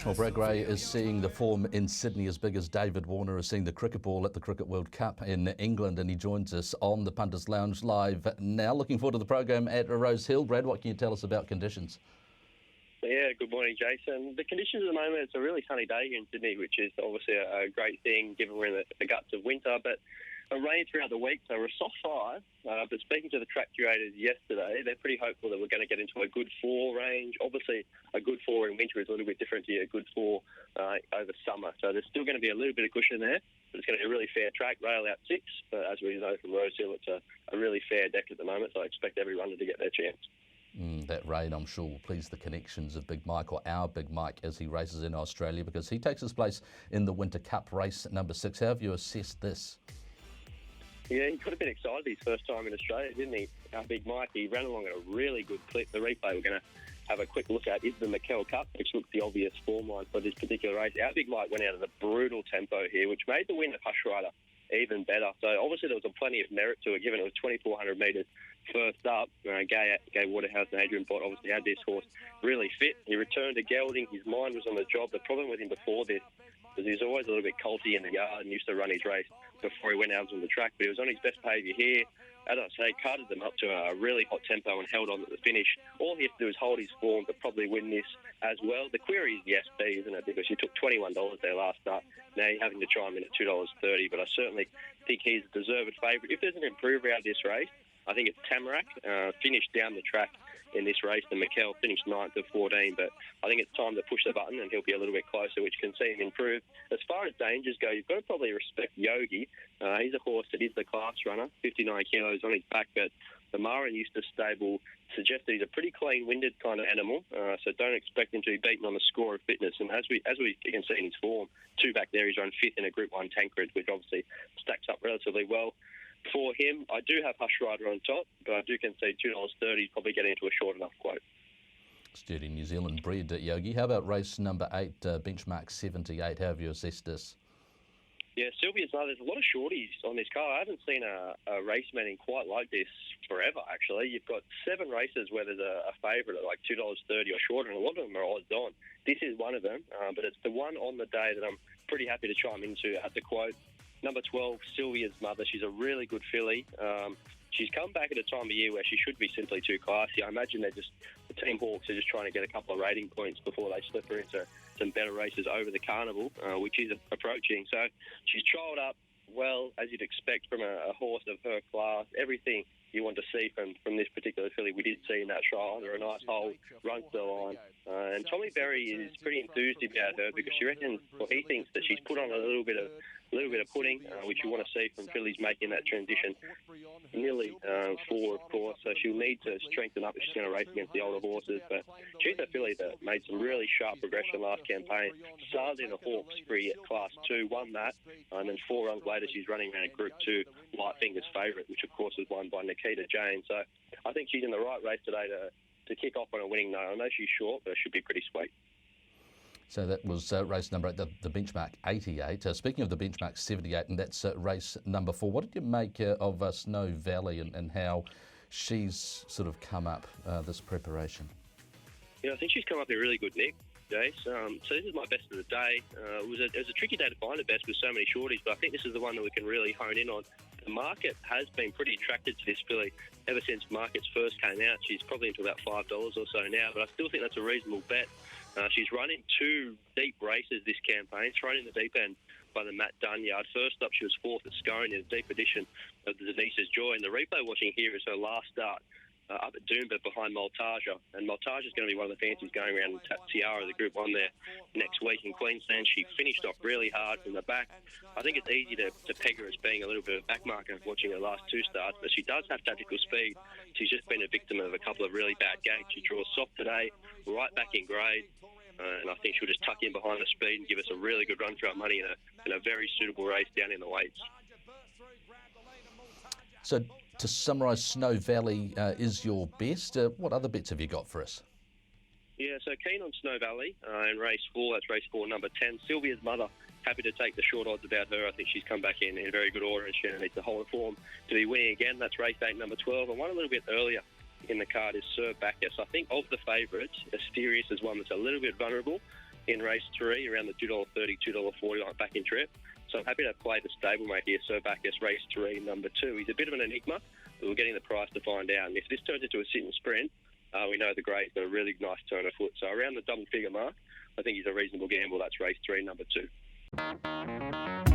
Well, Brad Gray is seeing the form in Sydney as big as David Warner is seeing the cricket ball at the Cricket World Cup in England, and he joins us on the Punters Lounge live now. Looking forward to the program at Rose Hill. Brad, what can you tell us about conditions? Yeah, good morning, Jason. The conditions at the moment, it's a really sunny day here in Sydney, which is obviously a great thing given we're in the guts of winter, but a rain throughout the week, so we're a soft 5. But speaking to the track curators yesterday, they're pretty hopeful that we're going to get into a good 4 range. Obviously, a good 4 in winter is a little bit different to a good 4 over summer. So there's still going to be a little bit of cushion there, but it's going to be a really fair track, rail out 6. But as we know from Rose Hill, it's a really fair deck at the moment, so I expect every runner to get their chance. That rain, I'm sure, will please the connections of Big Mike, or our Big Mike, as he races in Australia, because he takes his place in the Winter Cup race number 6. How have you assessed this? Yeah, he could have been excited his first time in Australia, didn't he? Our Big Mike, he ran along at a really good clip. The replay we're going to have a quick look at is the McKell Cup, which looks the obvious form line for this particular race. Our Big Mike went out at a brutal tempo here, which made the win at Hush Rider even better. So obviously there was plenty of merit to it, given it was 2,400 metres first up. Gay Waterhouse and Adrian Bott obviously had this horse really fit. He returned to gelding. His mind was on the job. The problem with him before this was he was always a little bit colty in the yard and used to run his race before he went out on the track. But he was on his best behaviour here. As I say, carted them up to a really hot tempo and held on at the finish. All he has to do is hold his form to probably win this as well. The query is the SB, isn't it? Because you took $21 there last start. Now you're having to chime in at $2.30. But I certainly think he's a deserved favourite. If there's an improver out of this race, I think it's Tamarack, finished down the track in this race, and McKell finished 9th of 14, but I think it's time to push the button and he'll be a little bit closer, which can see him improve. As far as dangers go, you've got to probably respect Yogi. He's a horse that is the class runner, 59 kilos on his back, but the Mara Eustace stable suggests that he's a pretty clean-winded kind of animal, so don't expect him to be beaten on the score of fitness. And as we can see in his form, 2 back there, he's run 5th in a Group 1 Tancred, which obviously stacks up relatively well for him. I do have Hush Rider on top, but I do concede $2.30 probably getting into a short enough quote. Sturdy New Zealand bred, Yogi. How about race number 8, benchmark 78? How have you assessed this? Yeah, Sylvia's Mother, there's a lot of shorties on this car. I haven't seen a race meeting quite like this forever, actually. You've got 7 races where there's a favourite at like $2.30 or shorter, and a lot of them are odds on. This is one of them, but it's the one on the day that I'm pretty happy to chime into at the quote. Number 12, Sylvia's Mother. She's a really good filly. She's come back at a time of year where she should be simply too classy. I imagine the Team Hawks are just trying to get a couple of rating points before they slip her into some better races over the carnival, which is approaching. So she's trialled up well, as you'd expect from a horse of her class. Everything you want to see from this particular filly we did see in that trial. Under a nice hole, runs to the line. And Tommy Berry is pretty enthused about her because she reckons, or he thinks, that she's put on a little bit of pudding, which you want to see from fillies making that transition nearly 4, of course. So she'll need to strengthen up if she's going to race against the older horses. But she's a filly that made some really sharp progression last campaign. Started in a Hawkes Spree at Class 2, won that, and then 4 runs later she's running around Group 2, Lightfinger's favourite, which of course was won by Nikita Jane. So I think she's in the right race today to kick off on a winning note. I know she's short, but it should be pretty sweet. So that was race number 8, the benchmark 88. Speaking of the benchmark 78, and that's race number 4, what did you make of Snow Valley and how she's sort of come up this preparation? Yeah, I think she's come up in really good nick, Jace. So this is my best of the day. It was a tricky day to find a best with so many shorties, but I think this is the one that we can really hone in on. The market has been pretty attracted to this filly ever since markets first came out. She's probably into about $5 or so now, but I still think that's a reasonable bet. She's run in 2 deep races this campaign, thrown in the deep end by the Matt Dunn yard. First up, she was 4th at Scone in a deep edition of the Denise's Joy. And the replay watching here is her last start up at Doomba behind Maltaja. And Maltaja's going to be one of the fancies going around in Tiara, the Group 1 there next week in Queensland. She finished off really hard from the back. I think it's easy to peg her as being a little bit of a backmarker watching her last 2 starts, but she does have tactical speed. She's just been a victim of a couple of really bad gates. She draws soft today, right back in grade. And I think she'll just tuck in behind the speed and give us a really good run for our money in a very suitable race down in the weights. So to summarise, Snow Valley is your best. What other bets have you got for us? Yeah, so keen on Snow Valley in race 4. That's race 4, number 10. Sylvia's Mother, happy to take the short odds about her. I think she's come back in very good order and she needs to hold form to be winning again. That's race 8, number 12. And one a little bit earlier in the card is Sir Bacchus. I think of the favourites, Asterius is one that's a little bit vulnerable. in race 3 around the $2.30, $2.40 like back in trip. So I'm happy to play the stablemate here, Sir Bacchus, race 3, number 2. He's a bit of an enigma, but we're getting the price to find out. And if this turns into a sit and sprint, we know the grade's got a really nice turn of foot. So around the double figure mark, I think he's a reasonable gamble. That's race 3, number 2.